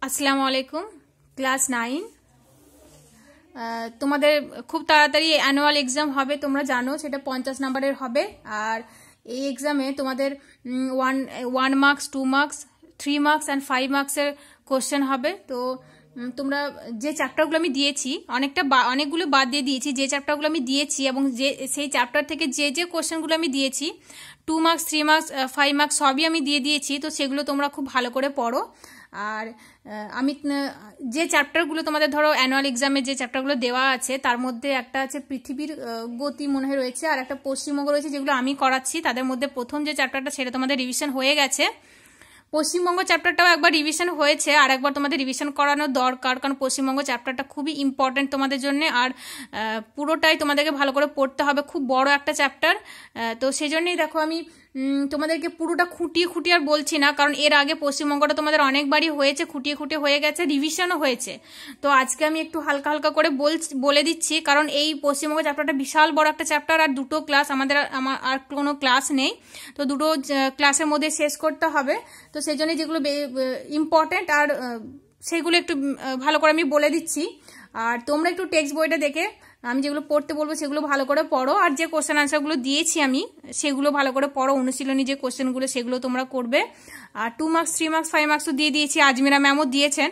আসসালামু আলাইকুম। ক্লাস 9 তোমাদের খুব তাড়াতাড়ি অ্যানুয়াল এক্সাম হবে, তোমরা জানো সেটা 50 নম্বরের হবে। আর এই এক্সামে তোমাদের 1 মার্কস, 2 মার্কস, 3 মার্কস অ্যান্ড 5 মার্কসের কোশ্চেন হবে। তো তোমরা যে চ্যাপ্টারগুলো আমি দিয়েছি, অনেকগুলো বাদ দিয়ে দিয়েছি, যে চ্যাপ্টারগুলো আমি দিয়েছি এবং সেই চ্যাপ্টার থেকে যে কোশ্চেনগুলো আমি দিয়েছি 2 মার্কস, 3 মার্কস, 5 মার্কস সবই আমি দিয়ে দিয়েছি। তো সেগুলো তোমরা খুব ভালো করে পড়ো। আর আমি যে চ্যাপ্টারগুলো তোমাদের ধরো অ্যানুয়াল এক্সামে যে চ্যাপ্টারগুলো দেওয়া আছে তার মধ্যে একটা আছে পৃথিবীর গতি মনে হয় রয়েছে, আর একটা পশ্চিমবঙ্গ রয়েছে, যেগুলো আমি করাচ্ছি। তাদের মধ্যে প্রথম যে চ্যাপ্টারটা সেটা তোমাদের রিভিশন হয়ে গেছে। পশ্চিমবঙ্গ চ্যাপ্টারটাও একবার রিভিশন হয়েছে, আর একবার তোমাদের রিভিশন করানো দরকার, কারণ পশ্চিমবঙ্গ চ্যাপ্টারটা খুবই ইম্পর্টেন্ট তোমাদের জন্য। আর পুরোটাই তোমাদেরকে ভালো করে পড়তে হবে, খুব বড় একটা চ্যাপ্টার। তো সেই জন্যই দেখো আমি তোমাদেরকে পুরোটা খুঁটিয়ে আর বলছি না, কারণ এর আগে পশ্চিমবঙ্গটা তোমাদের অনেকবারই হয়েছে, খুঁটিয়ে হয়ে গেছে, রিভিশনও হয়েছে। তো আজকে আমি একটু হালকা করে বলে দিচ্ছি, কারণ এই পশ্চিমবঙ্গ চ্যাপ্টারটা বিশাল বড় একটা চ্যাপ্টার, আর দুটো ক্লাস আমার আর কোনো ক্লাস নেই। তো দুটো ক্লাসের মধ্যে শেষ করতে হবে। তো সেই জন্য যেগুলো ইম্পর্টেন্ট আর সেগুলো একটু ভালো করে আমি বলে দিচ্ছি। আর তোমরা একটু টেক্সট বইটা দেখে আমি যেগুলো পড়তে বলবো সেগুলো ভালো করে পড়ো, আর যে কোশ্চেন আনসারগুলো দিয়েছি আমি সেগুলো ভালো করে পড়ো। অনুশীলনী যে কোশ্চেনগুলো সেগুলো তোমরা করবে। আর 2 মার্কস, 3 মার্কস, 5 মার্কসও দিয়ে দিয়েছি, আজমিরা ম্যামও দিয়েছেন।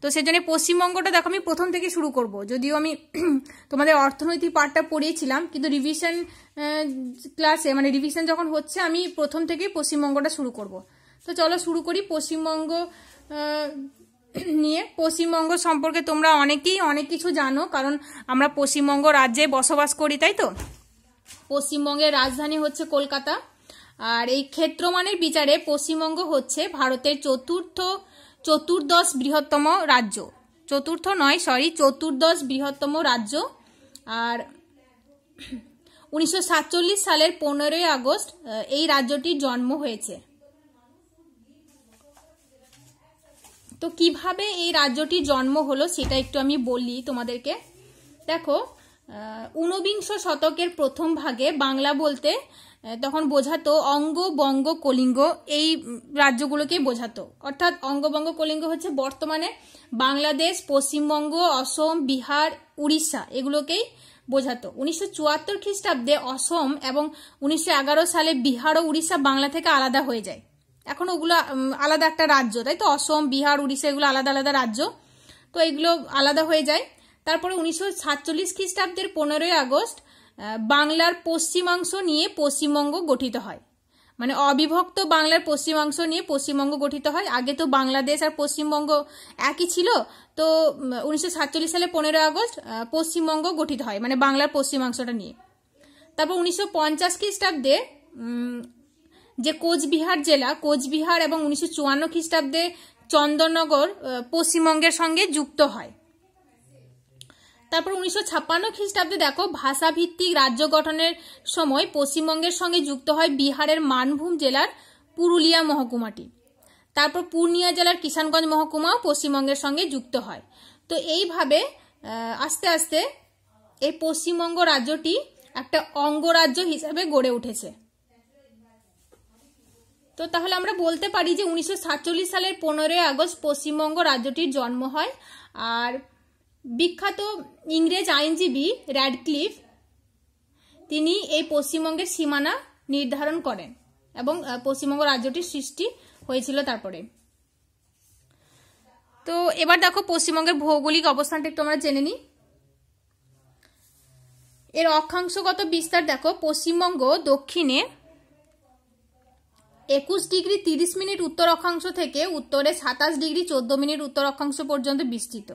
তো সেই জন্য পশ্চিমবঙ্গটা দেখো আমি প্রথম থেকে শুরু করব, যদিও আমি তোমাদের অর্থনৈতিক পার্টটা পড়িয়েছিলাম, কিন্তু রিভিশন ক্লাসে মানে রিভিশন যখন হচ্ছে আমি প্রথম থেকেই পশ্চিমবঙ্গটা শুরু করব। তো চলো শুরু করি পশ্চিমবঙ্গ নিয়ে। পশ্চিমবঙ্গ সম্পর্কে তোমরা অনেকেই অনেক কিছু জানো, কারণ আমরা পশ্চিমবঙ্গ রাজ্যে বসবাস করি, তাই তো। পশ্চিমবঙ্গের রাজধানী হচ্ছে কলকাতা। আর এই ক্ষেত্রমানের বিচারে পশ্চিমবঙ্গ হচ্ছে ভারতের চতুর্দশ বৃহত্তম রাজ্য। চতুর্দশ বৃহত্তম রাজ্য। আর 1947 সালের 15ই আগস্ট এই রাজ্যটির জন্ম হয়েছে। তো কিভাবে এই রাজ্যটির জন্ম হলো সেটা একটু আমি বলি তোমাদেরকে। দেখো, 19বিংশ শতকের প্রথম ভাগে বাংলা বলতে তখন বোঝাতো অঙ্গ, বঙ্গ, কলিঙ্গ, এই রাজ্যগুলোকে বোঝাতো। অর্থাৎ অঙ্গ, বঙ্গ, কলিঙ্গ হচ্ছে বর্তমানে বাংলাদেশ, পশ্চিমবঙ্গ, অসম, বিহার, উড়িষ্যা, এগুলোকেই বোঝাতো। 1974 খ্রিস্টাব্দে অসম এবং 1911 সালে বিহার ও উড়িষ্যা বাংলা থেকে আলাদা হয়ে যায়। এখন ওগুলো আলাদা একটা রাজ্য, তাই তো। অসম, বিহার, উড়িষ্যা এগুলো আলাদা আলাদা রাজ্য, তো এগুলো আলাদা হয়ে যায়। তারপরে 1947 খ্রিস্টাব্দের 15ই আগস্ট বাংলার পশ্চিমাংশ নিয়ে পশ্চিমবঙ্গ গঠিত হয়। মানে অবিভক্ত বাংলার পশ্চিমাংশ নিয়ে পশ্চিমবঙ্গ গঠিত হয়। আগে তো বাংলাদেশ আর পশ্চিমবঙ্গ একই ছিল। তো 1947 সালে 15ই আগস্ট পশ্চিমবঙ্গ গঠিত হয়, মানে বাংলার পশ্চিমাংশটা নিয়ে। তারপর 1950 খ্রিস্টাব্দে যে কোচবিহার জেলা, কোচবিহার, এবং 1954 খ্রিস্টাব্দে চন্দননগর পশ্চিমবঙ্গের সঙ্গে যুক্ত হয়। তারপর 1956 খ্রিস্টাব্দে দেখো ভাষাভিত্তিক রাজ্য গঠনের সময় পশ্চিমবঙ্গের সঙ্গে যুক্ত হয় বিহারের মানভূম জেলার পুরুলিয়া মহকুমাটি। তারপর পূর্ণিয়া জেলার কিষানগঞ্জ মহকুমাও পশ্চিমবঙ্গের সঙ্গে যুক্ত হয়। তো এইভাবে আস্তে আস্তে এই পশ্চিমবঙ্গ রাজ্যটি একটা অঙ্গরাজ্য হিসেবে গড়ে উঠেছে। তো তাহলে আমরা বলতে পারি যে 1947 সালের 15ই আগস্ট পশ্চিমবঙ্গ রাজ্যটির জন্ম হয়। আর বিখ্যাত ইংরেজ আইনজীবী র্যাডক্লিফ তিনি এই পশ্চিমবঙ্গের সীমানা নির্ধারণ করেন এবং পশ্চিমবঙ্গ রাজ্যটির সৃষ্টি হয়েছিল তারপরে। তো এবার দেখো পশ্চিমবঙ্গের ভৌগোলিক অবস্থানটা একটু আমরা জেনে নিই। এর অক্ষাংশগত বিস্তার দেখো, পশ্চিমবঙ্গ দক্ষিণে 21 ডিগ্রি 30 মিনিট উত্তর অক্ষাংশ থেকে উত্তরে 27 ডিগ্রি 14 মিনিট উত্তর অক্ষাংশ পর্যন্ত বিস্তৃত।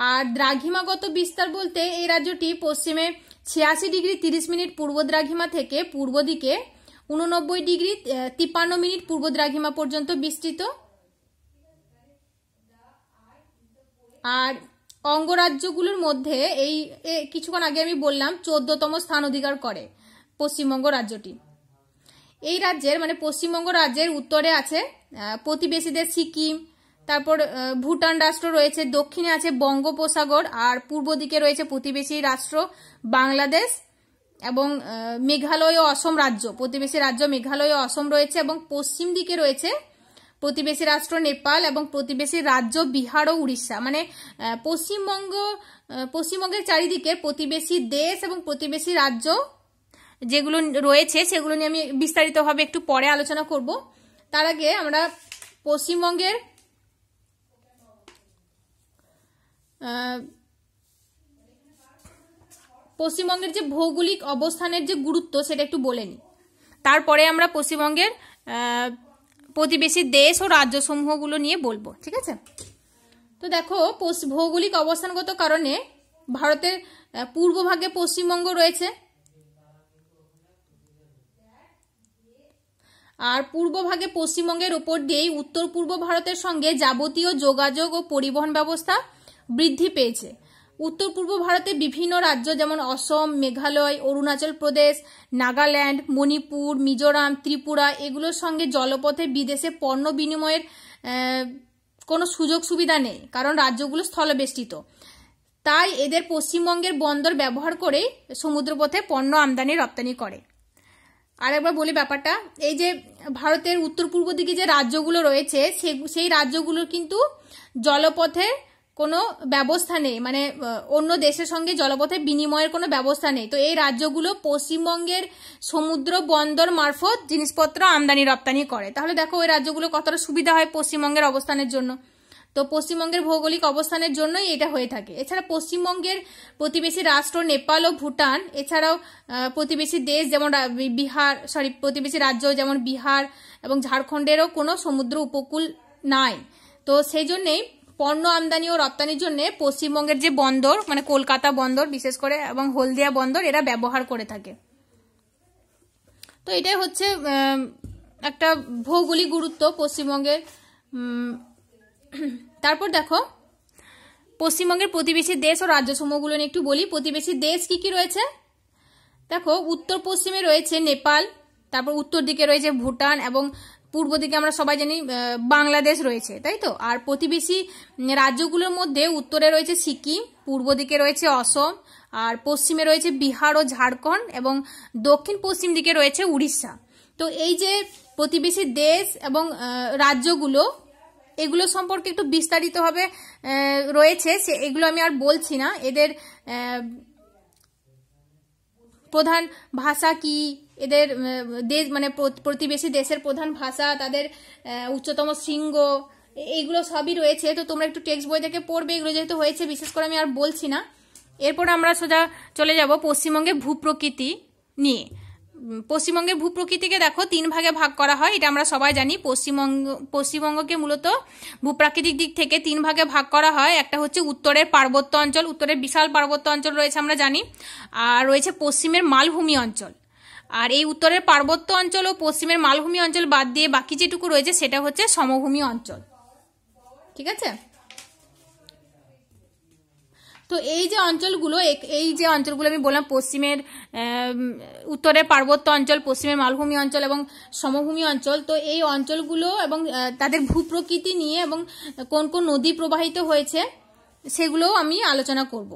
আর দ্রাঘিমাগত বিস্তার বলতে এই রাজ্যটি পশ্চিমে 86 ডিগ্রি 30 মিনিট পূর্ব দ্রাঘিমা থেকে পূর্ব দিকে 89 ডিগ্রি 53 মিনিট পূর্ব দ্রাঘিমা পর্যন্ত বিস্তৃত। আর অঙ্গরাজ্যগুলোর মধ্যে এই কিছুক্ষণ আগে আমি বললাম 14তম স্থান অধিকার করে পশ্চিমবঙ্গ রাজ্যটি। এই রাজ্যের মানে পশ্চিমবঙ্গ রাজ্যের উত্তরে আছে প্রতিবেশীদের সিকিম, তারপর ভুটান রাষ্ট্র রয়েছে, দক্ষিণে আছে বঙ্গোপসাগর, আর পূর্ব দিকে রয়েছে প্রতিবেশী রাষ্ট্র বাংলাদেশ এবং মেঘালয় ও অসম রাজ্য, প্রতিবেশী রাজ্য মেঘালয় ও অসম রয়েছে, এবং পশ্চিম দিকে রয়েছে প্রতিবেশী রাষ্ট্র নেপাল এবং প্রতিবেশী রাজ্য বিহার ও উড়িষ্যা। মানে পশ্চিমবঙ্গের চারিদিকে প্রতিবেশী দেশ এবং প্রতিবেশী রাজ্য যেগুলো রয়েছে সেগুলো নিয়ে আমি বিস্তারিতভাবে একটু পরে আলোচনা করব। তার আগে আমরা পশ্চিমবঙ্গের যে ভৌগোলিক অবস্থানের যে গুরুত্ব সেটা একটু বলে নিই, তারপরে আমরা পশ্চিমবঙ্গের প্রতিবেশী দেশ ও রাজ্যসমূহগুলো নিয়ে বলবো, ঠিক আছে? তো দেখো, ভৌগোলিক অবস্থানগত কারণে ভারতের পূর্বভাগে পশ্চিমবঙ্গ রয়েছে, আর পূর্বভাগে পশ্চিমবঙ্গের উপর দিয়েই উত্তর পূর্ব ভারতের সঙ্গে যাবতীয় যোগাযোগ ও পরিবহন ব্যবস্থা বৃদ্ধি পেয়েছে। উত্তর পূর্ব ভারতে বিভিন্ন রাজ্য যেমন অসম, মেঘালয়, অরুণাচল প্রদেশ, নাগাল্যান্ড, মণিপুর, মিজোরাম, ত্রিপুরা এগুলোর সঙ্গে জলপথে বিদেশে পণ্য বিনিময়ের কোনো সুযোগ সুবিধা নেই, কারণ রাজ্যগুলো স্থলবেষ্টিত। তাই এদের পশ্চিমবঙ্গের বন্দর ব্যবহার করে সমুদ্রপথে পণ্য আমদানি রপ্তানি করে। আর একবার বলি ব্যাপারটা, এই যে ভারতের উত্তর পূর্ব দিকে যে রাজ্যগুলো রয়েছে সেই রাজ্যগুলোর কিন্তু জলপথে কোনো ব্যবস্থা নেই, মানে অন্য দেশের সঙ্গে জলপথে বিনিময়ের কোনো ব্যবস্থা নেই। তো এই রাজ্যগুলো পশ্চিমবঙ্গের সমুদ্র বন্দর মারফত জিনিসপত্র আমদানি রপ্তানি করে। তাহলে দেখো ওই রাজ্যগুলো কতটা সুবিধা হয় পশ্চিমবঙ্গের অবস্থানের জন্য। তো পশ্চিমবঙ্গের ভৌগোলিক অবস্থানের জন্যই এটা হয়ে থাকে। এছাড়া পশ্চিমবঙ্গের প্রতিবেশী রাষ্ট্র নেপাল ও ভুটান, এছাড়াও প্রতিবেশী দেশ যেমন প্রতিবেশী রাজ্য যেমন বিহার এবং ঝাড়খণ্ডেরও কোনো সমুদ্র উপকূল নাই। তো সেই জন্যেই পণ্য আমদানি ও রপ্তানির জন্য পশ্চিমবঙ্গের যে বন্দর, মানে কলকাতা বন্দর বিশেষ করে এবং হলদিয়া বন্দর, এরা ব্যবহার করে থাকে। তো এটাই হচ্ছে একটা ভৌগোলিক গুরুত্ব পশ্চিমবঙ্গের। তারপর দেখো, পশ্চিমবঙ্গের প্রতিবেশী দেশ ও রাজ্যসমূহগুলো নিয়ে একটু বলি। প্রতিবেশী দেশ কি কি রয়েছে দেখো, উত্তর পশ্চিমে রয়েছে নেপাল, তারপর উত্তর দিকে রয়েছে ভুটান এবং পূর্ব দিকে আমরা সবাই জানি বাংলাদেশ রয়েছে, তাই তো? আর প্রতিবেশী রাজ্যগুলোর মধ্যে উত্তরে রয়েছে সিকিম, পূর্ব দিকে রয়েছে অসম, আর পশ্চিমে রয়েছে বিহার ও ঝাড়খণ্ড এবং দক্ষিণ পশ্চিম দিকে রয়েছে উড়িষ্যা। তো এই যে প্রতিবেশী দেশ এবং রাজ্যগুলো, এগুলো সম্পর্কে একটু বিস্তারিতভাবে রয়েছে, এগুলো আমি আর বলছি না। এদের প্রধান ভাষা কি, এদের দেশ মানে প্রতিবেশী দেশের প্রধান ভাষা, তাদের উচ্চতম শৃঙ্গ, এইগুলো সবই রয়েছে। তো তোমরা একটু টেক্সট বই থেকে পড়বে, এগুলো যেহেতু হয়েছে বিশেষ করে আমি আর বলছি না। এরপর আমরা সোজা চলে যাব পশ্চিমবঙ্গের ভূপ্রকৃতি নিয়ে। পশ্চিমবঙ্গের ভূপ্রকৃতিকে দেখো 3 ভাগে ভাগ করা হয়, এটা আমরা সবাই জানি। পশ্চিমবঙ্গকে মূলত ভূপ্রাকৃতিক দিক থেকে 3 ভাগে ভাগ করা হয়। একটা হচ্ছে উত্তরের পার্বত্য অঞ্চল, উত্তরের বিশাল পার্বত্য অঞ্চল রয়েছে আমরা জানি, আর রয়েছে পশ্চিমের মালভূমি অঞ্চল। আর এই উত্তরের পার্বত্য অঞ্চল ও পশ্চিমের মালভূমি অঞ্চল বাদ দিয়ে বাকি যেটুকু রয়েছে সেটা হচ্ছে সমভূমি অঞ্চল, ঠিক আছে? তো এই যে অঞ্চলগুলো আমি বললাম, পশ্চিমের উত্তরের পার্বত্য অঞ্চল, পশ্চিমের মালভূমি অঞ্চল এবং সমভূমি অঞ্চল, তো এই অঞ্চলগুলো এবং তাদের ভূপ্রকৃতি নিয়ে এবং কোন কোন নদী প্রবাহিত হয়েছে সেগুলোও আমি আলোচনা করব।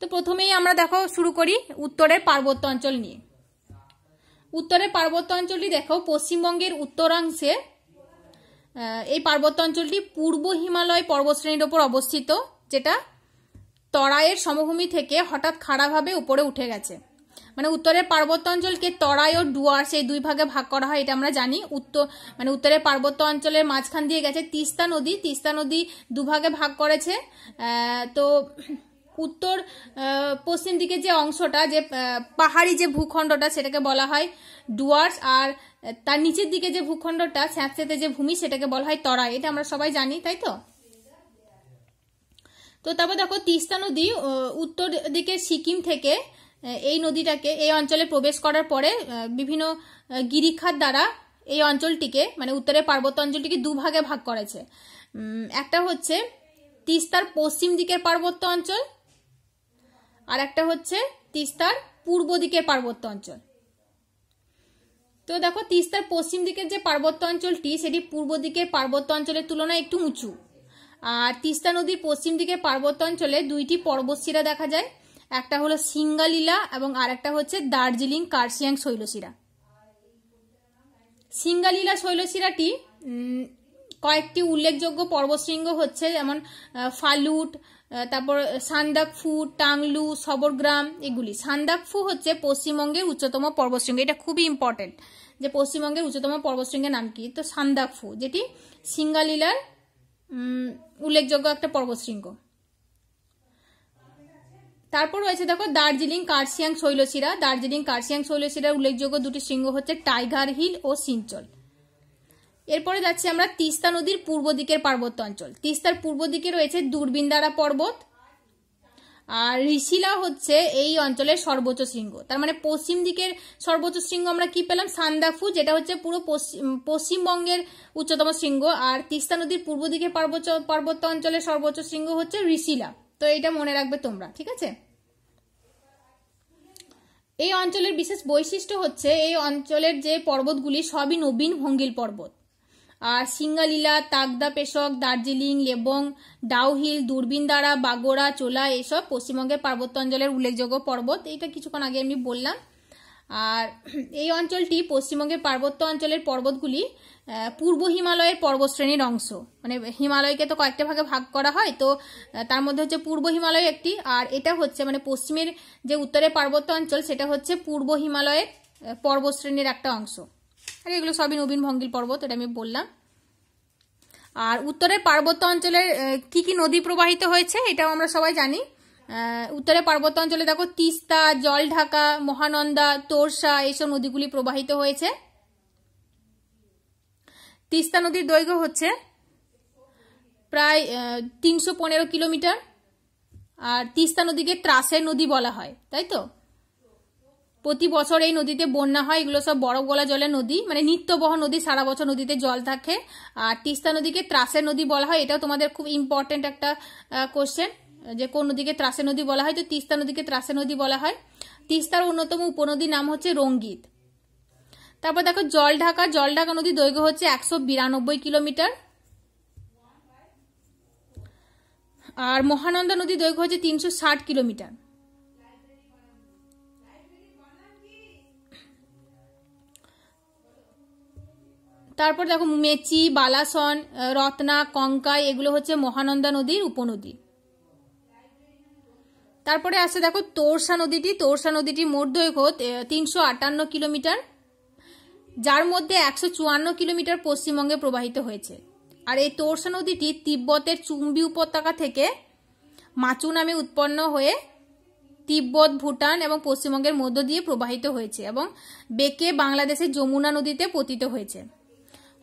তো প্রথমেই আমরা দেখো শুরু করি উত্তরের পার্বত্য অঞ্চল নিয়ে। উত্তরের পার্বত্য অঞ্চলটি দেখো পশ্চিমবঙ্গের উত্তরাংশে। এই পার্বত্য অঞ্চলটি পূর্ব হিমালয় পর্বতশ্রেণীর ওপর অবস্থিত, যেটা তরাইয়ের সমভূমি থেকে হঠাৎ খাড়াভাবে উপরে উঠে গেছে। মানে উত্তরের পার্বত্য অঞ্চলকে তরাই ও ডুয়ার্স এই 2 ভাগে ভাগ করা হয়, এটা আমরা জানি। উত্তরের পার্বত্য অঞ্চলের মাঝখান দিয়ে গেছে তিস্তা নদী 2 ভাগে ভাগ করেছে। তো উত্তর পশ্চিম দিকে যে অংশটা, যে পাহাড়ি যে ভূখণ্ডটা, সেটাকে বলা হয় ডুয়ার্স, আর তার নিচের দিকে যে ভূখণ্ডটা, স্যাঁতসেঁতে যে ভূমি, সেটাকে বলা হয় তরাই। এটা আমরা সবাই জানি, তাই তো? তো তারপর দেখো তিস্তা নদী উত্তর দিকে সিকিম থেকে এই অঞ্চলে প্রবেশ করার পরে বিভিন্ন গিরিখাত দ্বারা এই অঞ্চলটিকে, মানে উত্তরের পার্বত্য অঞ্চলটিকে 2 ভাগে ভাগ করেছে। একটা হচ্ছে তিস্তার পশ্চিম দিকের পার্বত্য অঞ্চল, আর একটা হচ্ছে তিস্তার পূর্ব দিকের পার্বত্য অঞ্চল। তো দেখো তিস্তার পশ্চিম দিকের যে পার্বত্য অঞ্চলটি, সেটি পূর্ব দিকের পার্বত্য অঞ্চলের তুলনায় একটু উঁচু। আর তিস্তা নদীর পশ্চিম দিকের পার্বত্য অঞ্চলে 2টি পর্বতশিরা দেখা যায়, একটা হলো সিঙ্গালীলা এবং আর একটা হচ্ছে দার্জিলিং কার্শিয়াং শৈলশিরা। সিঙ্গালীলা শৈলশিরাটি কয়েকটি উল্লেখযোগ্য পর্বতশৃঙ্গ হচ্ছে, যেমন ফালুট, তারপর সান্দাকফু, টাংলু, সবরগ্রাম এগুলি। সান্দাকফু হচ্ছে পশ্চিমবঙ্গের উচ্চতম পর্বতশৃঙ্গ, এটা খুবই ইম্পর্টেন্ট যে পশ্চিমবঙ্গের উচ্চতম পর্বতশৃঙ্গের নাম কি, তো সান্দাকফু, যেটি সিঙ্গালীলার উল্লেখযোগ্য একটা পর্বতশৃঙ্গ। তারপর রয়েছে দেখো দার্জিলিং কার্শিয়াং শৈলশিরা। দার্জিলিং কার্শিয়াং শৈলশিরার উল্লেখযোগ্য দুটি শৃঙ্গ হচ্ছে টাইগার হিল ও সিঞ্চল। এরপরে যাচ্ছি আমরা তিস্তা নদীর পূর্ব দিকের পার্বত্য অঞ্চল। তিস্তার পূর্ব দিকে রয়েছে দূরবিন্দারা পর্বত, আর ঋষিলা হচ্ছে এই অঞ্চলের সর্বোচ্চ শৃঙ্গ। তার মানে পশ্চিম দিকের সর্বোচ্চ শৃঙ্গ আমরা কি পেলাম, সান্দাকফু, যেটা হচ্ছে পুরো পশ্চিমবঙ্গের উচ্চতম শৃঙ্গ, আর তিস্তা নদীর পূর্ব দিকের পার্বত্য অঞ্চলের সর্বোচ্চ শৃঙ্গ হচ্ছে ঋষিলা। তো এটা মনে রাখবে তোমরা, ঠিক আছে। এই অঞ্চলের বিশেষ বৈশিষ্ট্য হচ্ছে এই অঞ্চলের যে পর্বতগুলি সবই নবীন ভঙ্গিল পর্বত, আর সিঙ্গালীলা, তাগদা পেশক, দার্জিলিং, লেবং, ডাউহিল, দূরবিন্দারা, বাগোড়া, চোলা এসব পশ্চিমবঙ্গের পার্বত্য অঞ্চলের উল্লেখযোগ্য পর্বত। এটা কিছুক্ষণ আগে আমি বললাম। আর এই অঞ্চলটি পশ্চিমবঙ্গের পার্বত্য অঞ্চলের পর্বতগুলি পূর্ব হিমালয়ের পর্বতশ্রেণীর অংশ। মানে হিমালয়কে তো কয়েকটা ভাগে ভাগ করা হয়, তো তার মধ্যে হচ্ছে পূর্ব হিমালয় একটি, আর এটা হচ্ছে মানে পশ্চিমের যে উত্তরের পার্বত্য অঞ্চল সেটা হচ্ছে পূর্ব হিমালয়ের পর্বতশ্রেণীর একটা অংশ। আর এগুলো সবই নবীন ভঙ্গিল পর্বত, এটা আমি বললাম। আর উত্তরের পার্বত্য অঞ্চলের কি কি নদী প্রবাহিত হয়েছে এটাও আমরা সবাই জানি। উত্তরের পার্বত্য অঞ্চলে দেখো তিস্তা, জলঢাকা, মহানন্দা, তোরসা এইসব নদীগুলি প্রবাহিত হয়েছে। তিস্তা নদীর দৈর্ঘ্য হচ্ছে প্রায় 315 কিলোমিটার, আর তিস্তা নদীকে ত্রাসের নদী বলা হয়, তাই তো। প্রতি বছর এই নদীতে বন্যা হয়, এগুলো সব বরফ গলা জলের নদী, মানে নিত্যবহ নদী, সারা বছর নদীতে জল থাকে। আর তিস্তা নদীকে ত্রাসের নদী বলা হয়, এটাও তোমাদের খুব ইম্পর্টেন্ট একটা কোশ্চেন, যে কোন নদীকে ত্রাসের নদী বলা হয়, তো তিস্তা নদীকে ত্রাসের নদী বলা হয়। তিস্তার অন্যতম উপনদীর নাম হচ্ছে রঙ্গিত। তারপর দেখো জলঢাকা, জলঢাকা নদীর দৈর্ঘ্য হচ্ছে 192 কিলোমিটার, আর মহানন্দা নদীর দৈর্ঘ্য হচ্ছে 360 কিলোমিটার। তারপর দেখো মেচি, বালাসন, রত্না, কঙ্কাই এগুলো হচ্ছে মহানন্দা নদীর উপনদী। তারপরে আসছে দেখো তোরসা নদীটি। তোরসা নদীটি মোট দৈর্ঘ্য 358 কিলোমিটার, যার মধ্যে 154 কিলোমিটার পশ্চিমবঙ্গে প্রবাহিত হয়েছে। আর এই তোরসা নদীটি তিব্বতের চুম্বি উপত্যকা থেকে মাচু নামে উৎপন্ন হয়ে তিব্বত, ভুটান এবং পশ্চিমবঙ্গের মধ্য দিয়ে প্রবাহিত হয়েছে এবং বেঁকে বাংলাদেশের যমুনা নদীতে পতিত হয়েছে।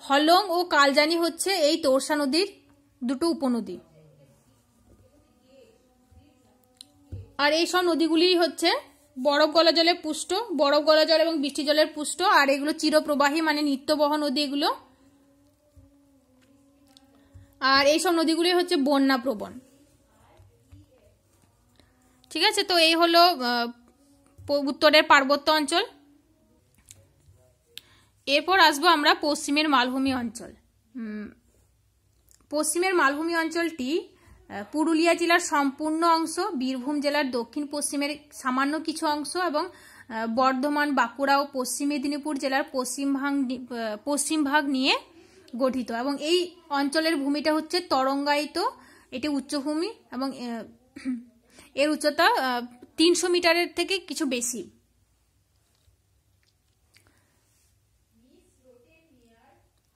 হলং ও কালজানি হচ্ছে এই তোরসা নদীর দুটো উপনদী। আর এই সব নদীগুলি হচ্ছে বরফ গলা জলে পুষ্ট, বরফ গলা জল এবং বৃষ্টি জলের পুষ্ট, আর এগুলো চিরপ্রবাহী মানে নিত্যবহ নদী এগুলো। আর এই সব নদীগুলি হচ্ছে বন্যা প্রবণ, ঠিক আছে। তো এই হলো উত্তরের পার্বত্য অঞ্চল। এরপর আসবো আমরা পশ্চিমের মালভূমি অঞ্চল। পশ্চিমের মালভূমি অঞ্চলটি পুরুলিয়া জেলার সম্পূর্ণ অংশ, বীরভূম জেলার দক্ষিণ পশ্চিমের সামান্য কিছু অংশ এবং বর্ধমান, বাঁকুড়া ও পশ্চিম মেদিনীপুর জেলার পশ্চিম ভাগ নিয়ে গঠিত। এবং এই অঞ্চলের ভূমিটা হচ্ছে তরঙ্গায়িত, এটি উচ্চভূমি এবং এর উচ্চতা 300 মিটারের থেকে কিছু বেশি।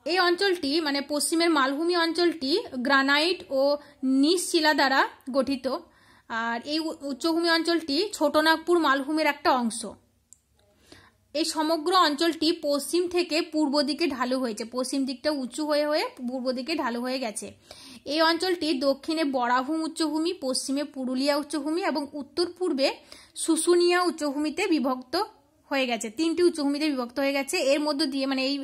এই অঞ্চলটি মানে পশ্চিমের মালভূমি অঞ্চলটি গ্রানাইট ও নিস শিলা দ্বারা গঠিত। আর এই উচ্চভূমি অঞ্চলটি ছোটনাগপুর মালভূমির একটা অংশ। এই সমগ্র অঞ্চলটি পশ্চিম থেকে পূর্ব দিকে ঢালু হয়েছে, পশ্চিম দিকটা উঁচু হয়ে হয়ে পূর্ব দিকে ঢালু হয়ে গেছে। এই অঞ্চলটি দক্ষিণে বরাভূম উচ্চভূমি, পশ্চিমে পুরুলিয়া উচ্চভূমি এবং উত্তর পূর্বে শুশুনিয়া উচ্চভূমিতে বিভক্ত হয়ে গেছে, 3টি উচ্চভূমিতে বিভক্ত হয়ে গেছে। এর মধ্য দিয়ে মানে এই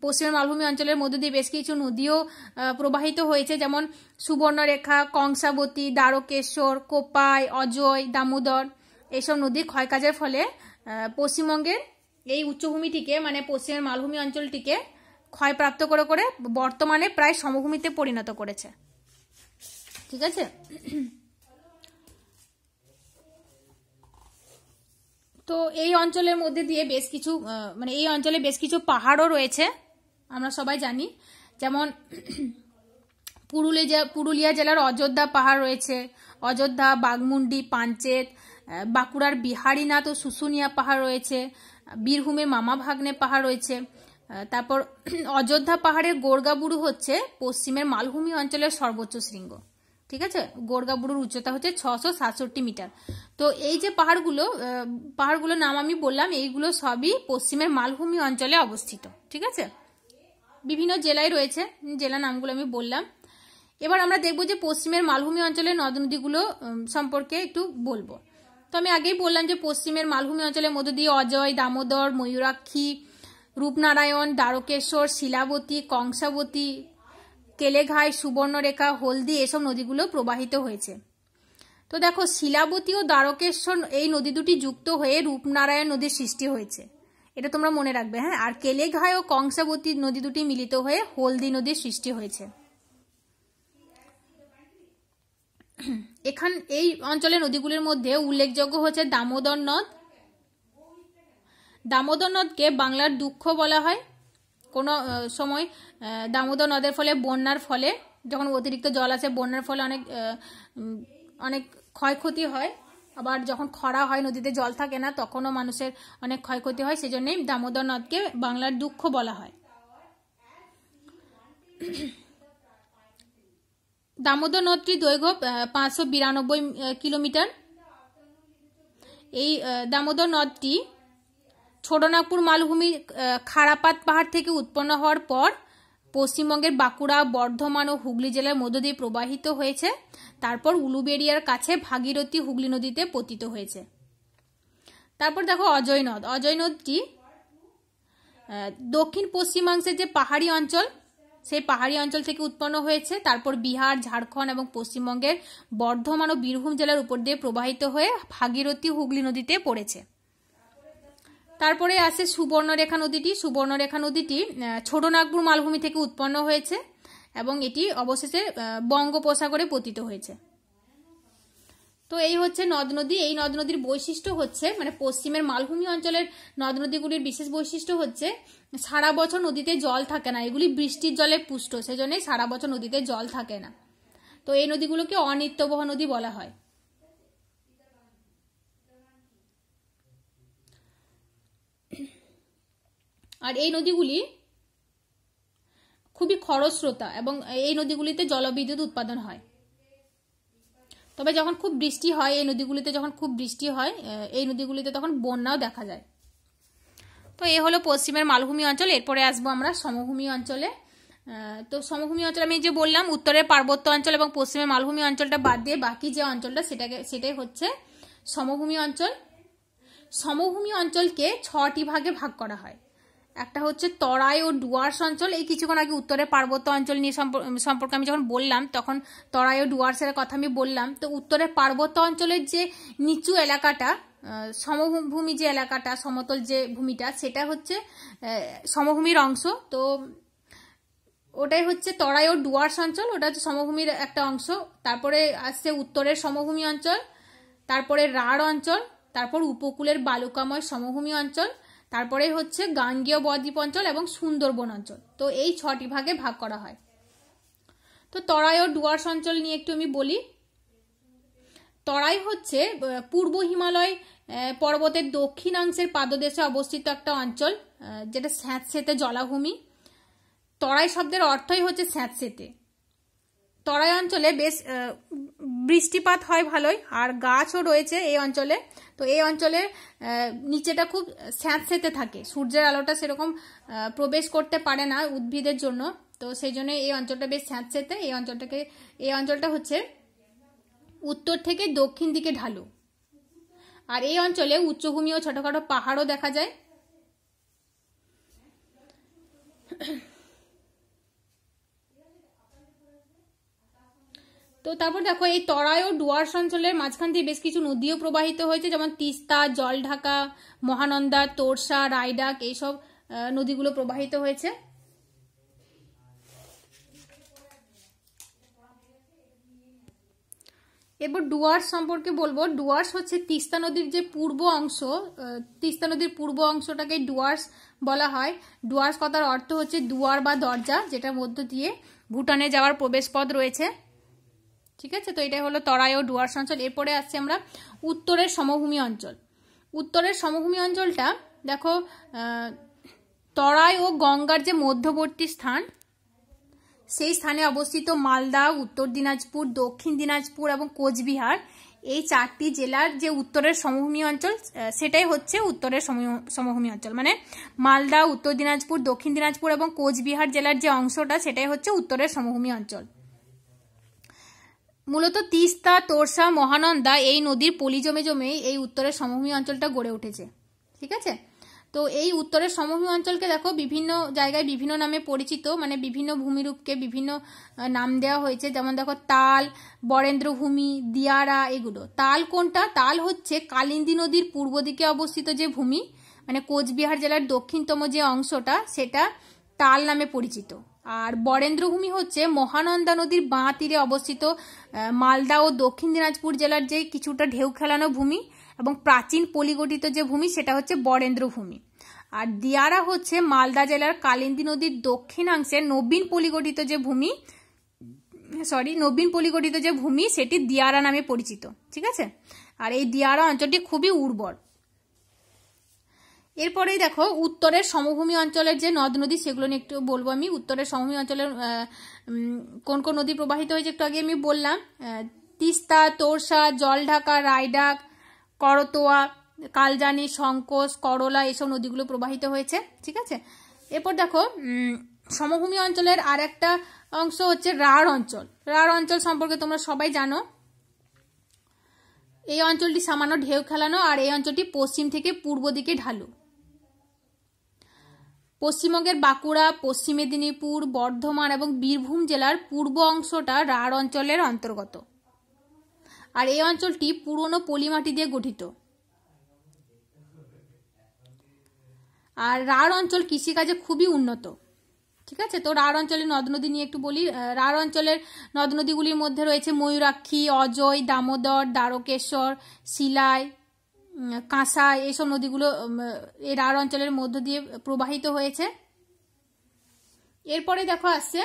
পশ্চিমের মালভূমি অঞ্চলের মধ্য দিয়ে বেশ কিছু নদীও প্রবাহিত হয়েছে, যেমন সুবর্ণরেখা, কংসাবতী, দ্বারকেশ্বর, কোপাই, অজয়, দামোদর। এইসব নদীর ক্ষয়কাজের ফলে পশ্চিমবঙ্গের এই উচ্চভূমিটিকে মানে পশ্চিমের মালভূমি অঞ্চলটিকে ক্ষয়প্রাপ্ত করে করে বর্তমানে প্রায় সমভূমিতে পরিণত করেছে, ঠিক আছে। তো এই অঞ্চলের মধ্যে দিয়ে বেশ কিছু মানে এই অঞ্চলে বেশ কিছু পাহাড়ও রয়েছে, আমরা সবাই জানি। যেমন পুরুলিয়া জেলার অযোধ্যা পাহাড় রয়েছে, অযোধ্যা, বাঘমুন্ডি, পাঞ্চেত, বাঁকুড়ার বিহারীনাথ ও শুশুনিয়া পাহাড় রয়েছে, বীরভূমে মামা ভাগ্নে পাহাড় রয়েছে। তারপর অযোধ্যা পাহাড়ের গোর্গাবুরু হচ্ছে পশ্চিমের মালভূমি অঞ্চলের সর্বোচ্চ শৃঙ্গ, ঠিক আছে। গোর্গাবুরুর উচ্চতা হচ্ছে 667 মিটার। তো এই যে পাহাড়গুলোর নাম আমি বললাম, এইগুলো সবই পশ্চিমের মালভূমি অঞ্চলে অবস্থিত, ঠিক আছে। বিভিন্ন জেলায় রয়েছে, জেলা নামগুলো আমি বললাম। এবার আমরা দেখবো যে পশ্চিমের মালভূমি অঞ্চলের নদ নদীগুলো সম্পর্কে একটু বলবো। তো আমি আগেই বললাম যে পশ্চিমের মালভূমি অঞ্চলের মধ্য দিয়ে অজয়, দামোদর, ময়ূরাক্ষী, রূপনারায়ণ, দ্বারকেশ্বর, শিলাবতী, কংসাবতী, কেলেঘাই, সুবর্ণরেখা, হলদি এসব নদীগুলো প্রবাহিত হয়েছে। তো দেখো, শিলাবতী ও দ্বারকেশ্বর এই নদী দুটি যুক্ত হয়ে রূপনারায়ণ নদীর সৃষ্টি হয়েছে, এটা তোমরা মনে রাখবে, হ্যাঁ। আর কেলেঘাই ও কংসাবতী নদী দুটি মিলিত হয়ে হলদি নদীর সৃষ্টি হয়েছে। এই অঞ্চলের নদীগুলির মধ্যে উল্লেখযোগ্য হচ্ছে দামোদর নদ। দামোদর নদকে বাংলার দুঃখ বলা হয়। কোনো সময় দামোদর নদের ফলে, বন্যার ফলে, যখন অতিরিক্ত জল আসে বন্যার ফলে অনেক ক্ষয়ক্ষতি হয়। আবার যখন খরা হয়, নদীতে জল থাকে না, তখনও মানুষের অনেক ক্ষয়ক্ষতি হয়। সেজন্যই দামোদর নদকে বাংলার দুঃখ বলা হয়। দামোদর নদটির দৈর্ঘ্য 592 কিলোমিটার। এই দামোদর নদটি ছোটনাগপুর মালভূমির খারাপাত পাহাড় থেকে উৎপন্ন হওয়ার পর পশ্চিমবঙ্গের বাঁকুড়া, বর্ধমান ও হুগলি জেলার মধ্য দিয়ে প্রবাহিত হয়েছে। তারপর উলুবেড়িয়ার কাছে ভাগীরথী হুগলি নদীতে পতিত হয়েছে। তারপর দেখো অজয় নদ। অজয় নদটি দক্ষিণ পশ্চিমাংশের যে পাহাড়ি অঞ্চল, সেই পাহাড়ি অঞ্চল থেকে উৎপন্ন হয়েছে। তারপর বিহার, ঝাড়খণ্ড এবং পশ্চিমবঙ্গের বর্ধমান ও বীরভূম জেলার উপর দিয়ে প্রবাহিত হয়ে ভাগীরথী হুগলি নদীতে পড়েছে। তারপরে আসে সুবর্ণরেখা নদীটি। সুবর্ণরেখা নদীটি ছোটনাগপুর মালভূমি থেকে উৎপন্ন হয়েছে এবং এটি অবশেষে বঙ্গোপসাগরে পতিত হয়েছে। তো এই হচ্ছে নদ নদী। এই নদ নদীর বৈশিষ্ট্য হচ্ছে, মানে পশ্চিমের মালভূমি অঞ্চলের নদ নদীগুলির বিশেষ বৈশিষ্ট্য হচ্ছে সারা বছর নদীতে জল থাকে না, এগুলি বৃষ্টির জলে পুষ্ট, সেজন্যই সারা বছর নদীতে জল থাকে না। তো এই নদীগুলোকে অনিত্যবহ নদী বলা হয়। আর এই নদীগুলি খুবই খরস্রোতা এবং এই নদীগুলিতে জলবিদ্যুৎ উৎপাদন হয়। তবে যখন খুব বৃষ্টি হয়, এই নদীগুলিতে যখন খুব বৃষ্টি হয়, এই নদীগুলিতে তখন বন্যাও দেখা যায়। তো এই হলো পশ্চিমের মালভূমি অঞ্চল। এরপরে আসবো আমরা সমভূমি অঞ্চলে। তো সমভূমি অঞ্চল আমি যে বললাম, উত্তরের পার্বত্য অঞ্চল এবং পশ্চিমের মালভূমি অঞ্চলটা বাদ দিয়ে বাকি যে অঞ্চলটা সেটাই হচ্ছে সমভূমি অঞ্চল। সমভূমি অঞ্চলকে 6টি ভাগে ভাগ করা হয়। একটা হচ্ছে তরাই ও ডুয়ার্স অঞ্চল। এই কিছুক্ষণ আগে উত্তরের পার্বত্য অঞ্চল নিয়ে সম্পর্কে আমি যখন বললাম, তখন তরাই ও ডুয়ার্সের কথা আমি বললাম। তো উত্তরের পার্বত্য অঞ্চলের যে নিচু এলাকাটা, সমভূমি যে এলাকাটা, সমতল যে ভূমিটা, সেটা হচ্ছে সমভূমির অংশ। তো ওটাই হচ্ছে তরাই ও ডুয়ার্স অঞ্চল, ওটা হচ্ছে সমভূমির একটা অংশ। তারপরে আসছে উত্তরের সমভূমি অঞ্চল, তারপরে রাঢ় অঞ্চল, তারপর উপকূলের বালুকাময় সমভূমি অঞ্চল, তারপরে হচ্ছে গাঙ্গেয় বদ্বীপ অঞ্চল এবং সুন্দরবন অঞ্চল। তো এই 6টি ভাগে ভাগ করা হয়। তো তরাই ও ডুয়ার্স অঞ্চল নিয়ে একটু আমি বলি। তরাই হচ্ছে পূর্ব হিমালয় পর্বতের দক্ষিণাংশের পাদদেশে অবস্থিত একটা অঞ্চল, যেটা স্যাঁতসেঁতে জলাভূমি। তরাই শব্দের অর্থই হচ্ছে স্যাঁতসেঁতে। তরাই অঞ্চলে বেশ বৃষ্টিপাত হয় ভালোই, আর গাছও রয়েছে এই অঞ্চলে। তো এই অঞ্চলে নিচেটা খুব স্যাঁতসেঁতে থাকে, সূর্যের আলোটা সেরকম প্রবেশ করতে পারে না উদ্ভিদের জন্য। তো সেই জন্য এই অঞ্চলটা বেশ স্যাঁতসেঁতে। এই অঞ্চলটা হচ্ছে উত্তর থেকে দক্ষিণ দিকে ঢালু। আর এই অঞ্চলে উচ্চভূমি ও ছোটখাটো পাহাড়ও দেখা যায়। তো তারপর দেখো, এই তরাই ও ডুয়ার্স অঞ্চলের মাঝখান দিয়ে বেশ কিছু নদীও প্রবাহিত হয়েছে, যেমন তিস্তা, জলঢাকা, মহানন্দা, তোরসা, রায়ডাক, এইসব নদীগুলো প্রবাহিত হয়েছে। এবার ডুয়ার্স সম্পর্কে বলবো। ডুয়ার্স হচ্ছে তিস্তা নদীর যে পূর্ব অংশ, তিস্তা নদীর পূর্ব অংশটাকে ডুয়ার্স বলা হয়। ডুয়ার্স কথার অর্থ হচ্ছে দুয়ার বা দরজা, যেটার মধ্য দিয়ে ভুটানে যাওয়ার প্রবেশ পথ রয়েছে। ঠিক আছে, তো এটাই হলো তরাই ও ডুয়ার্স অঞ্চল। এরপরে আসছে আমরা উত্তরের সমভূমি অঞ্চল। উত্তরের সমভূমি অঞ্চলটা দেখো, তরাই ও গঙ্গার যে মধ্যবর্তী স্থান, সেই স্থানে অবস্থিত মালদা, উত্তর দিনাজপুর, দক্ষিণ দিনাজপুর এবং কোচবিহার, এই 4টি জেলার যে উত্তরের সমভূমি অঞ্চল, সেটাই হচ্ছে উত্তরের সমভূমি অঞ্চল। মানে মালদা, উত্তর দিনাজপুর, দক্ষিণ দিনাজপুর এবং কোচবিহার জেলার যে অংশটা, সেটাই হচ্ছে উত্তরের সমভূমি অঞ্চল। মূলত তিস্তা, তোরসা, মহানন্দা এই নদীর পলি জমে জমে এই উত্তরের সমভূমি অঞ্চলটা গড়ে উঠেছে। ঠিক আছে, তো এই উত্তরের সমভূমি অঞ্চলকে দেখো বিভিন্ন জায়গায় বিভিন্ন নামে পরিচিত, মানে বিভিন্ন ভূমিরূপকে বিভিন্ন নাম দেওয়া হয়েছে। যেমন দেখো তাল, বরেন্দ্রভূমি, দিয়ারা, এগুলো। তাল কোনটা? তাল হচ্ছে কালিন্দী নদীর পূর্ব দিকে অবস্থিত যে ভূমি, মানে কোচবিহার জেলার দক্ষিণতম যে অংশটা, সেটা তাল নামে পরিচিত। আর বরেন্দ্রভূমি হচ্ছে মহানন্দা নদীর বাঁ তীরে অবস্থিত মালদা ও দক্ষিণ দিনাজপুর জেলার যে কিছুটা ঢেউ খেলানো ভূমি এবং প্রাচীন পলিগঠিত যে ভূমি, সেটা হচ্ছে বরেন্দ্রভূমি। আর দিয়ারা হচ্ছে মালদা জেলার কালিন্দী নদীর দক্ষিণাংশের নবীন পলিগঠিত যে ভূমি, সেটি দিয়ারা নামে পরিচিত। ঠিক আছে, আর এই দিয়ারা অঞ্চলটি খুবই উর্বর। এরপরেই দেখো উত্তরের সমভূমি অঞ্চলের যে নদ নদী, সেগুলো নিয়ে একটু বলবো আমি। উত্তরের সমভূমি অঞ্চলের কোন কোন নদী প্রবাহিত হয়েছে একটু আগে আমি বললাম। তিস্তা, তোরসা, জলঢাকা, রায়ডাক, করতোয়া, কালজানি, সংকোচ, করলা, এসব নদীগুলো প্রবাহিত হয়েছে। ঠিক আছে, এরপর দেখো সমভূমি অঞ্চলের আর একটা অংশ হচ্ছে রাঢ় অঞ্চল। রাঢ় অঞ্চল সম্পর্কে তোমরা সবাই জানো। এই অঞ্চলটি সামান্য ঢেউ খেলানো, আর এই অঞ্চলটি পশ্চিম থেকে পূর্ব দিকে ঢালু। পশ্চিমবঙ্গের বাঁকুড়া, পশ্চিম মেদিনীপুর, বর্ধমান এবং বীরভূম জেলার পূর্ব অংশটা রাঢ় অঞ্চলের অন্তর্গত। আর এই অঞ্চলটি পুরনো পলিমাটি দিয়ে গঠিত। আর রাঢ় অঞ্চল কৃষিকাজে খুবই উন্নত। ঠিক আছে, তো রাঢ় অঞ্চলের নদ নদী নিয়ে একটু বলি। রাঢ় অঞ্চলের নদ নদীগুলির মধ্যে রয়েছে ময়ূরাক্ষী, অজয়, দামোদর, দ্বারকেশ্বর, শিলাই, কাঁসাই, এইসব নদীগুলো এই রাঢ় অঞ্চলের মধ্য দিয়ে প্রবাহিত হয়েছে। এরপরে দেখো আসছে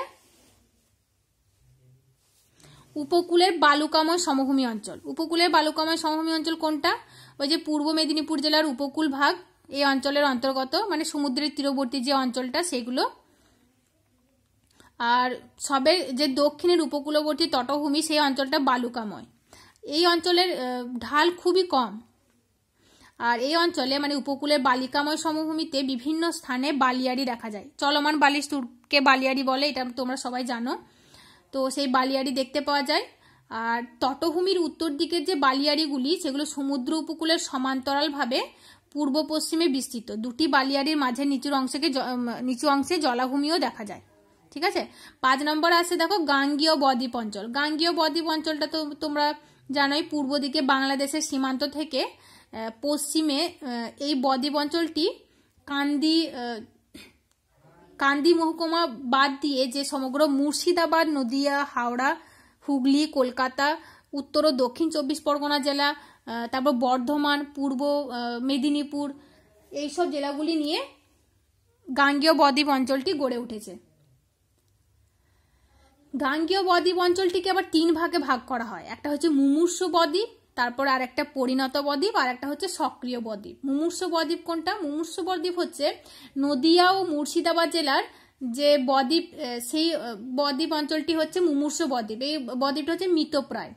উপকূলের বালুকাময় সমভূমি অঞ্চল। উপকূলের বালুকাময় সমভূমি অঞ্চল কোনটা? ওই যে পূর্ব মেদিনীপুর জেলার উপকূল ভাগ এই অঞ্চলের অন্তর্গত, মানে সমুদ্রের তীরবর্তী যে অঞ্চলটা সেগুলো। আর সবে যে দক্ষিণের উপকূলবর্তী তটভূমি, সেই অঞ্চলটা বালুকাময়। এই অঞ্চলের ঢাল খুবই কম। আর এই অঞ্চলে মানে উপকূলের বালিকাময় সমভূমিতে বিভিন্ন স্থানে বালিয়াড়ি দেখা যায়। চলমান বালি স্তূপকে বালিয়াড়ি বলে, এটা তোমরা সবাই জানো। তো সেই বালিয়াড়ি দেখতে পাওয়া যায়। আর তটভূমির উত্তর দিকের যে বালিয়াড়িগুলি, সেগুলো সমুদ্র উপকূলের সমান্তরালভাবে পূর্ব পশ্চিমে বিস্তৃত। দুটি বালিয়াড়ির মাঝে নিচু অংশে জলাভূমিও দেখা যায়। ঠিক আছে, 5 নম্বরে আসছে দেখো গাঙ্গীয় বদ্বীপ অঞ্চল। গাঙ্গীয় বদ্বীপ অঞ্চলটা তো তোমরা জানোই, পূর্ব দিকে বাংলাদেশের সীমান্ত থেকে পশ্চিমে এই বদ্বীপ অঞ্চলটি কান্দি মহকুমা বাদ দিয়ে যে সমগ্র মুর্শিদাবাদ, নদিয়া, হাওড়া, হুগলি, কলকাতা, উত্তর ও দক্ষিণ 24 পরগনা জেলা, তারপর বর্ধমান, পূর্ব মেদিনীপুর, এইসব জেলাগুলি নিয়ে গাঙ্গেয় বদ্বীপ অঞ্চলটি গড়ে উঠেছে। গাঙ্গেয় বদ্বীপ অঞ্চলটিকে আবার 3 ভাগে ভাগ করা হয়। একটা হচ্ছে মুমূর্ষ বদ্বীপ, তারপর আর একটা পরিণত বদ্বীপ, আর একটা হচ্ছে সক্রিয় বদ্বীপ। মুমূর্ষ বদ্বীপ কোনটা? মুমূর্ষ বদ্বীপ হচ্ছে নদিয়া ও মুর্শিদাবাদ জেলার যে বদ্বীপ, সেই বদ্বীপ অঞ্চলটি হচ্ছে মুমূর্ষ বদ্বীপ। এই বদ্বীপটা হচ্ছে মৃতপ্রায়।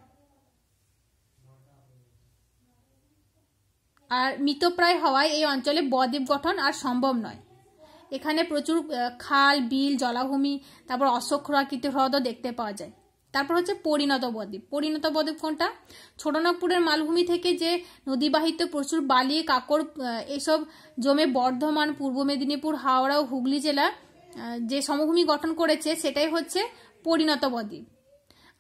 আর মৃতপ্রায় হওয়ায় এই অঞ্চলে বদ্বীপ গঠন আর সম্ভব নয়। এখানে প্রচুর খাল, বিল, জলাভূমি, তারপর অশ্বক্ষুরাকৃত হ্রদও দেখতে পাওয়া যায়। তারপর হচ্ছে পরিণত বদ্বীপ। পরিণত বদ্বীপ কোনটা? ছোটনাগপুরের মালভূমি থেকে যে নদীবাহিত প্রচুর বালি, কাকড় এসব জমে বর্ধমান, পূর্ব মেদিনীপুর, হাওড়া ও হুগলি জেলা যে সমভূমি গঠন করেছে, সেটাই হচ্ছে পরিণত বদ্বীপ।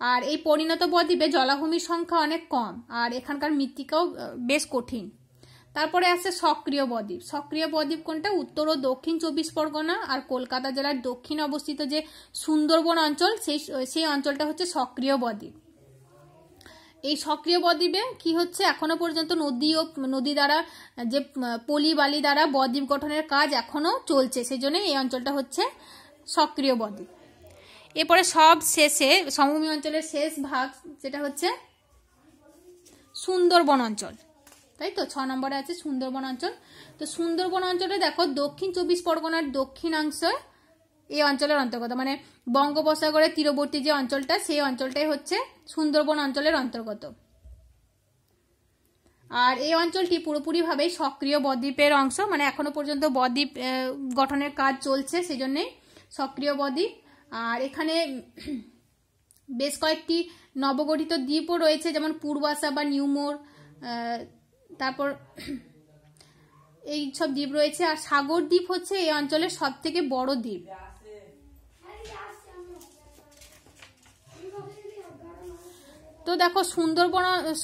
আর এই পরিণত বদ্বীপে জলাভূমির সংখ্যা অনেক কম, আর এখানকার মৃত্তিকাও বেশ কঠিন। তারপরে আছে সক্রিয় বদ্বীপ। সক্রিয় বদ্বীপ কোনটা? উত্তর ও দক্ষিণ 24 পরগনা আর কলকাতা জেলার দক্ষিণে অবস্থিত যে সুন্দরবন অঞ্চল, সেই অঞ্চলটা হচ্ছে সক্রিয় বদ্বীপ। এই সক্রিয় বদ্বীপে কি হচ্ছে, এখনো পর্যন্ত নদী দ্বারা যে পলি বালি দ্বারা বদ্বীপ গঠনের কাজ এখনো চলছে, সেই জন্য এই অঞ্চলটা হচ্ছে সক্রিয় বদ্বীপ। এরপরে সব শেষে সমভূমি অঞ্চলের শেষ ভাগ যেটা হচ্ছে সুন্দরবন অঞ্চল, তাই তো 6 নম্বরে আছে সুন্দরবন অঞ্চল। তো সুন্দরবন অঞ্চলে দেখো দক্ষিণ 24 পরগনার দক্ষিণাংশ এই অঞ্চলের অন্তর্গত, মানে বঙ্গোপসাগরের তীরবর্তী যে অঞ্চলটা সেই অঞ্চলটাই হচ্ছে সুন্দরবন অঞ্চলের অন্তর্গত। আর এই অঞ্চলটি পুরোপুরিভাবে সক্রিয় বদ্বীপের অংশ, মানে এখনো পর্যন্ত বদ্বীপ গঠনের কাজ চলছে, সেই জন্যই সক্রিয় বদ্বীপ। আর এখানে বেশ কয়েকটি নবগঠিত দ্বীপও রয়েছে, যেমন পূর্বাশা বা নিউমোর, তারপর এই সব দ্বীপ রয়েছে। আর সাগর দ্বীপ হচ্ছে এই অঞ্চলের সব থেকে বড় দ্বীপ। তো দেখো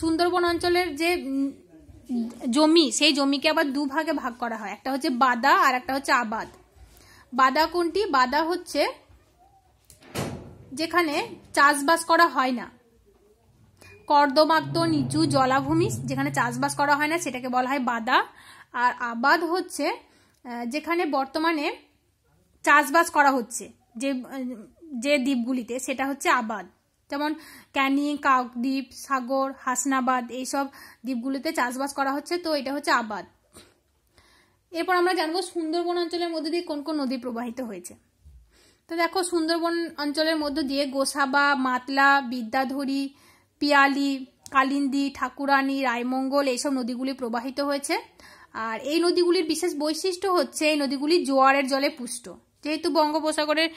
সুন্দরবন অঞ্চলের যে জমি, সেই জমিকে আবার দুভাগে ভাগ করা হয়, একটা হচ্ছে বাদা আর একটা হচ্ছে আবাদ। বাদা কোনটি? বাদা হচ্ছে যেখানে চাষবাস করা হয় না, কর্দমাক্ত নিচু জলাভূমি যেখানে চাষবাস করা হয় না সেটাকে বলা হয় বাদা। আর আবাদ হচ্ছে যেখানে বর্তমানে চাষবাস করা হচ্ছে যে দ্বীপগুলিতে, সেটা হচ্ছে আবাদ। যেমন ক্যানিং, কাকদ্বীপ, সাগর, হাসনাবাদ, এইসব দ্বীপগুলিতে চাষবাস করা হচ্ছে, তো এটা হচ্ছে আবাদ। এরপর আমরা জানবো সুন্দরবন অঞ্চলের মধ্যে দিয়ে কোন কোন নদী প্রবাহিত হয়েছে। তো দেখো সুন্দরবন অঞ্চলের মধ্য দিয়ে গোসাবা, মাতলা, বিদ্যাধরী, পিয়ালি, কালিন্দী, ঠাকুরানী, রায়মঙ্গল এইসব নদীগুলি প্রবাহিত হয়েছে। আর এই নদীগুলির বিশেষ বৈশিষ্ট্য হচ্ছে এই নদীগুলি জোয়ারের জলে পুষ্ট, যেহেতু বঙ্গোপসাগরের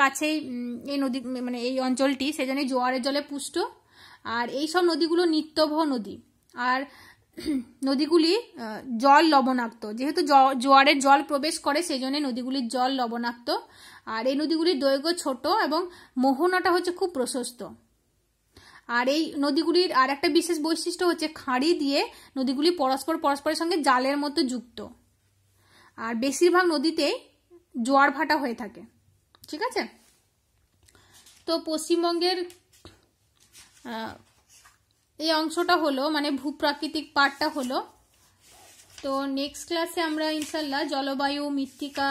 কাছেই এই নদী, মানে এই অঞ্চলটি, সেজন্য জোয়ারের জলে পুষ্ট। আর এই সব নদীগুলো নিত্যবহ নদী। আর নদীগুলি জল লবণাক্ত, যেহেতু জোয়ারের জল প্রবেশ করে সেই জন্য নদীগুলির জল লবণাক্ত। আর এই নদীগুলির দৈর্ঘ্য ছোট এবং মোহনাটা হচ্ছে খুব প্রশস্ত। আর এই নদীগুলির আর একটা বিশেষ বৈশিষ্ট্য হচ্ছে খাঁড়ি দিয়ে নদীগুলি পরস্পরের সঙ্গে জালের মতো যুক্ত। আর বেশিরভাগ নদীতেই জোয়ার ভাটা হয়ে থাকে। ঠিক আছে, তো পশ্চিমবঙ্গের এই অংশটা হলো, মানে ভূপ্রাকৃতিক পার্টটা হলো। তো নেক্সট ক্লাসে আমরা ইনশাল্লাহ জলবায়ু, মৃত্তিকা,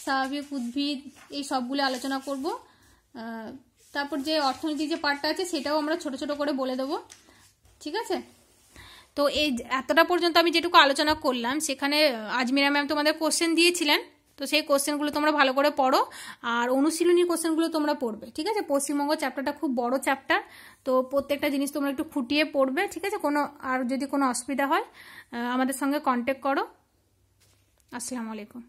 স্বাভাবিক উদ্ভিদ এই সবগুলো আলোচনা করব। তারপর যে অর্থনৈতিক যে পার্টটা আছে সেটাও আমরা ছোট ছোট করে বলে দেবো। ঠিক আছে, তো এই এতটা পর্যন্ত আমি যেটুকু আলোচনা করলাম, সেখানে আজমিরা ম্যাম তোমাদের কোশ্চেন দিয়েছিলেন, তো সেই কোশ্চেনগুলো তোমরা ভালো করে পড়ো। আর অনুশীলনীর কোশ্চেনগুলো তোমরা পড়বে। ঠিক আছে, পশ্চিমবঙ্গ চ্যাপ্টারটা খুব বড় চ্যাপ্টার, তো প্রত্যেকটা জিনিস তোমরা একটু খুঁটিয়ে পড়বে। ঠিক আছে, আর যদি কোনো অসুবিধা হয় আমাদের সঙ্গে কন্ট্যাক্ট করো। আসসালামু আলাইকুম।